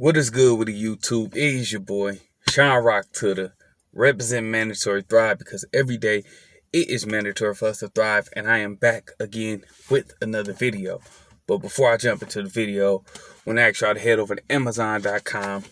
What is good with the YouTube? It is your boy, Sean Rock to the represent mandatory thrive, because every day it is mandatory for us to thrive, and I am back again with another video. But before I jump into the video, I want to ask y'all to head over to Amazon.com,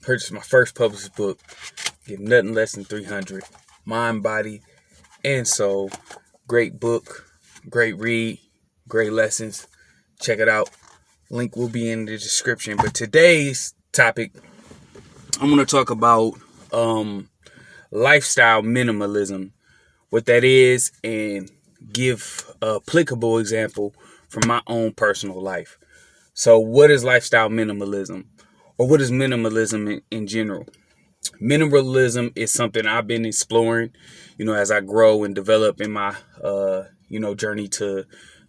purchase my first published book, get nothing less than 300, Mind, Body, and Soul. Great book, great read, great lessons. Check it out. Link will be in the description. But today's topic, I'm going to talk about lifestyle minimalism, what that is, and give an applicable example from my own personal life. So what is lifestyle minimalism, or what is minimalism in general? Minimalism is something I've been exploring, as I grow and develop in my, journey to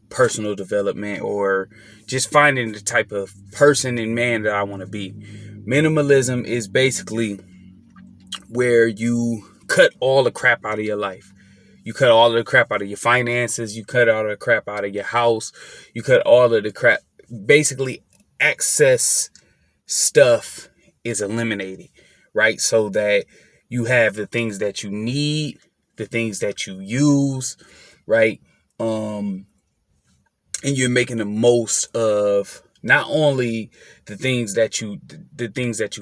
personal development, or just finding the type of person and man that I want to be. Minimalism is basically where you cut all the crap out of your life. You cut all of the crap out of your finances. You cut all the crap out of your house. You cut all of the crap. Basically, excess stuff is eliminated, right? So that you have the things that you need, the things that you use, right? And you're making the most of not only the things that you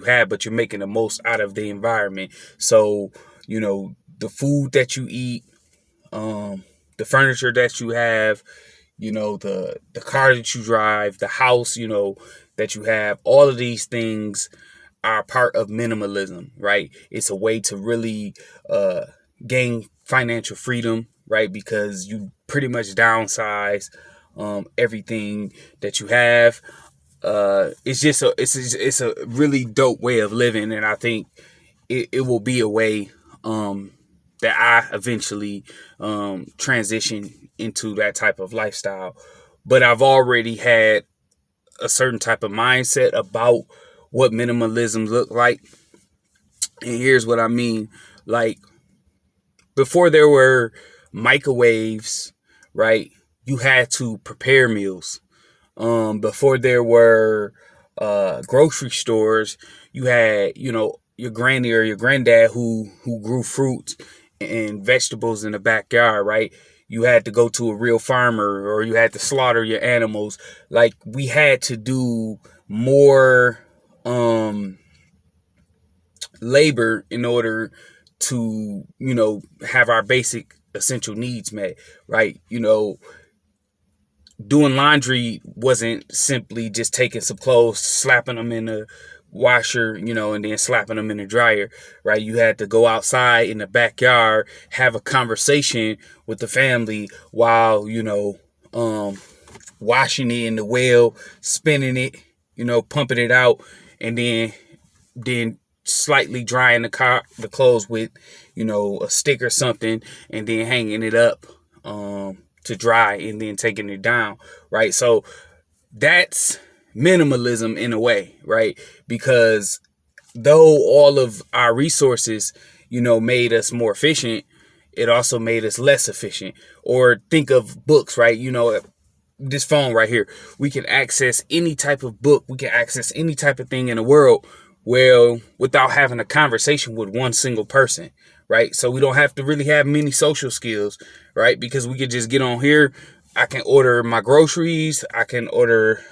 have, but you're making the most out of the environment. So, the food that you eat, the furniture that you have, the car that you drive, the house, that you have, all of these things are part of minimalism, right? It's a way to really gain financial freedom, right? Because you pretty much downsize everything that you have. It's a really dope way of living, and I think it will be a way that I eventually transition into that type of lifestyle. But I've already had a certain type of mindset about what minimalism look like, and here's what I mean. Like, before there were microwaves, right? You had to prepare meals. Before there were grocery stores, you had, your granny or your granddad who grew fruits and vegetables in the backyard, right? You had to go to a real farmer, or you had to slaughter your animals. Like, we had to do more labor in order to, have our basic essential needs met, right? Doing laundry wasn't simply just taking some clothes, slapping them in the washer, and then slapping them in the dryer, right? You had to go outside in the backyard, have a conversation with the family while, washing it in the well, spinning it, pumping it out, and then slightly drying the clothes with, a stick or something, and then hanging it up to dry, and then taking it down, right? So that's minimalism in a way, right? Because though all of our resources, made us more efficient, it also made us less efficient. Or think of books, right? This phone right here, we can access any type of book, we can access any type of thing in the world, well, without having a conversation with one single person, right? So we don't have to really have many social skills, right? Because we could just get on here. I can order my groceries. I can order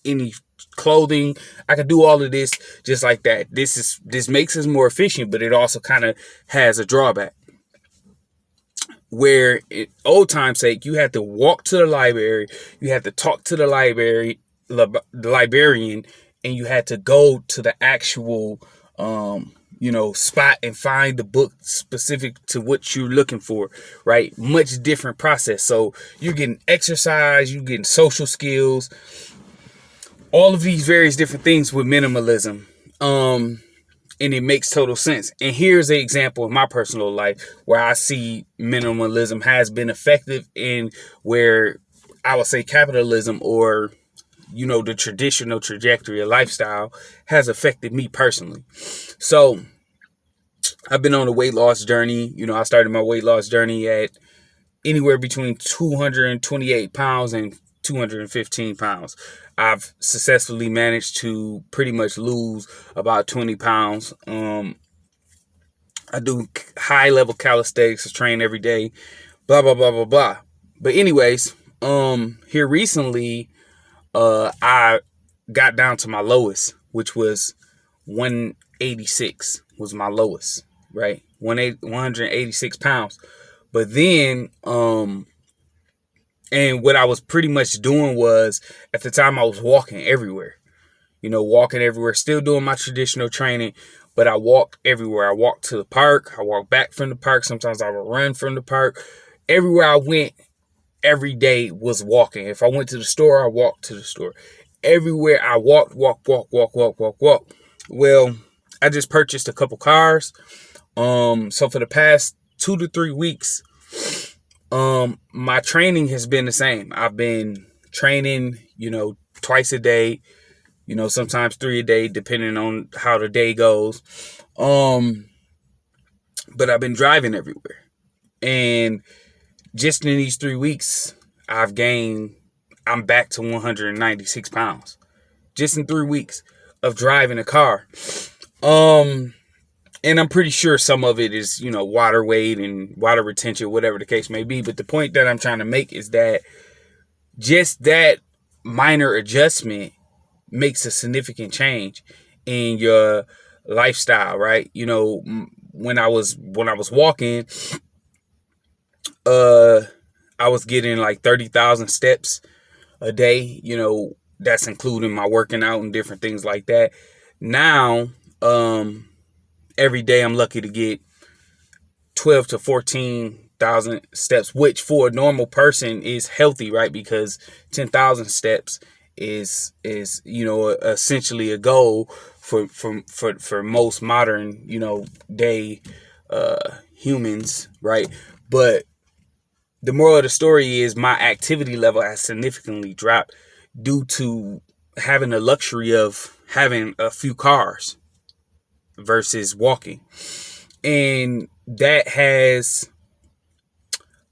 any clothing. I can do all of this just like that. This makes us more efficient, but it also kind of has a drawback. Where in old time's sake, you had to walk to the library, you had to talk to the librarian, and you had to go to the actual, spot and find the book specific to what you're looking for, right? Much different process. So you're getting exercise, you're getting social skills, all of these various different things with minimalism. And it makes total sense. And here's an example of my personal life where I see minimalism has been effective, in where I would say capitalism, or the traditional trajectory of lifestyle, has affected me personally. So I've been on a weight loss journey. I started my weight loss journey at anywhere between 228 pounds and 215 pounds. I've successfully managed to pretty much lose about 20 pounds. I do high level calisthenics, I train every day, blah, blah, blah, blah, blah. But anyways, here recently, I got down to my lowest, which was 186 was my lowest, right? 186 pounds. But then, and what I was pretty much doing was, at the time, I was walking everywhere. Walking everywhere, still doing my traditional training, but I walked everywhere. I walked to the park. I walked back from the park. Sometimes I would run from the park. Everywhere I went, every day was walking. If I went to the store, I walked to the store. Everywhere I walked. Well, I just purchased a couple cars. So for the past 2 to 3 weeks, my training has been the same. I've been training, twice a day, sometimes 3 a day, depending on how the day goes. But I've been driving everywhere. And just in these 3 weeks, I'm back to 196 pounds. Just in 3 weeks of driving a car. And I'm pretty sure some of it is, water weight and water retention, whatever the case may be. But the point that I'm trying to make is that just that minor adjustment makes a significant change in your lifestyle, right? When I was walking, I was getting like 30,000 steps a day. That's including my working out and different things like that. Now, every day I'm lucky to get 12 to 14,000 steps, which for a normal person is healthy, right? Because 10,000 steps is essentially a goal for most modern day humans, right? But the moral of the story is my activity level has significantly dropped due to having the luxury of having a few cars versus walking. And that has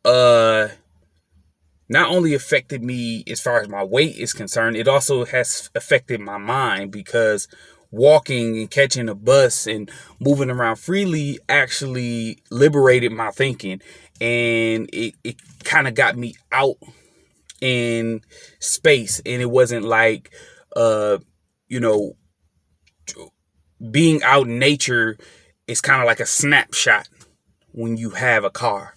not only affected me as far as my weight is concerned, it also has affected my mind, because walking and catching a bus and moving around freely actually liberated my thinking, and it kind of got me out in space. And it wasn't like being out in nature is kind of like a snapshot when you have a car,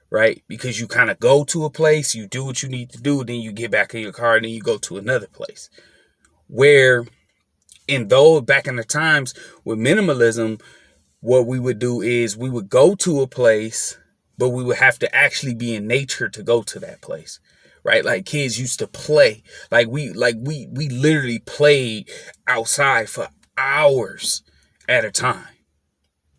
right? Because you kind of go to a place, you do what you need to do, then you get back in your car, and then you go to another place. Where back in the times with minimalism, what we would do is we would go to a place, but we would have to actually be in nature to go to that place, right? Like kids used to play. Like we literally played outside for hours at a time.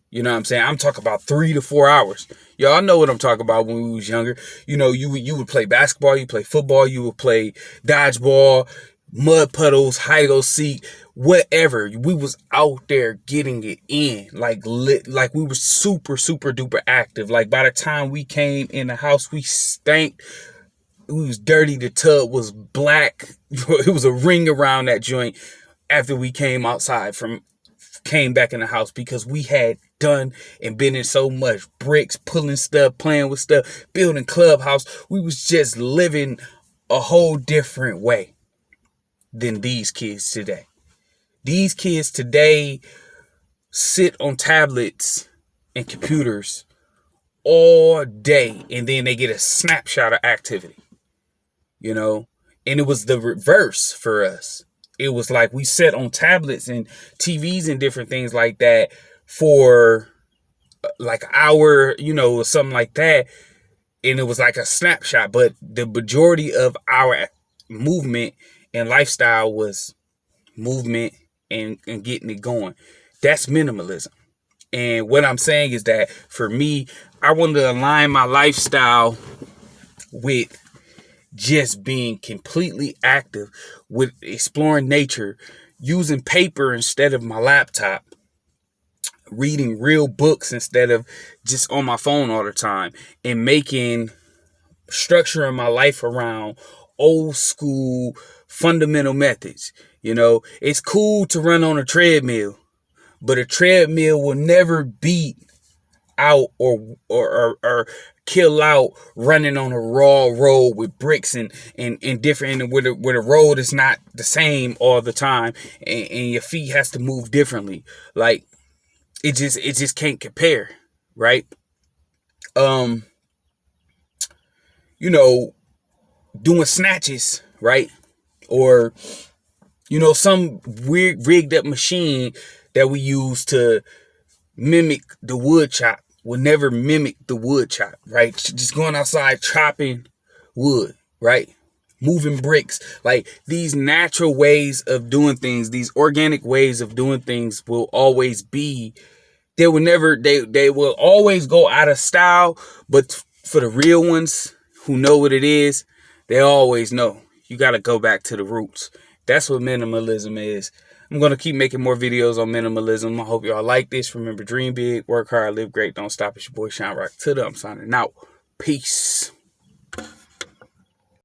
You know what I'm saying? I'm talking about 3 to 4 hours. Y'all know what I'm talking about. When we was younger, you would play basketball, you play football, you would play dodgeball, mud puddles, hide and go seek, whatever. We was out there getting it in, like we were super, super duper active. Like by the time we came in the house, we stank. We was dirty. The tub was black. It was a ring around that joint after we came back in the house, because we had done and been in so much bricks, pulling stuff, playing with stuff, building clubhouse. We was just living a whole different way than these kids today. These kids today sit on tablets and computers all day, and then they get a snapshot of activity, and it was the reverse for us. It was like we sat on tablets and TVs and different things like that for like an hour, or something like that. And it was like a snapshot. But the majority of our movement and lifestyle was movement and getting it going. That's minimalism. And what I'm saying is that for me, I want to align my lifestyle with just being completely active, with exploring nature, using paper instead of my laptop, reading real books instead of just on my phone all the time, and structuring my life around old school fundamental methods. You know, it's cool to run on a treadmill, but a treadmill will never beat out or kill out running on a raw road with bricks and different, and where the road is not the same all the time, and your feet has to move differently. Like, it just can't compare, right? You know, doing snatches, right? Or, you know, some weird rigged up machine that we use to mimic the wood chop will never mimic the wood chop, right? Just going outside chopping wood, right? Moving bricks. Like, these natural ways of doing things, these organic ways of doing things will always be, they will always go out of style, but for the real ones who know what it is, they always know. You got to go back to the roots. That's what minimalism is. I'm going to keep making more videos on minimalism. I hope y'all like this. Remember, dream big, work hard, live great, don't stop. It's your boy Shine Rock. Till then, I'm signing out. Peace.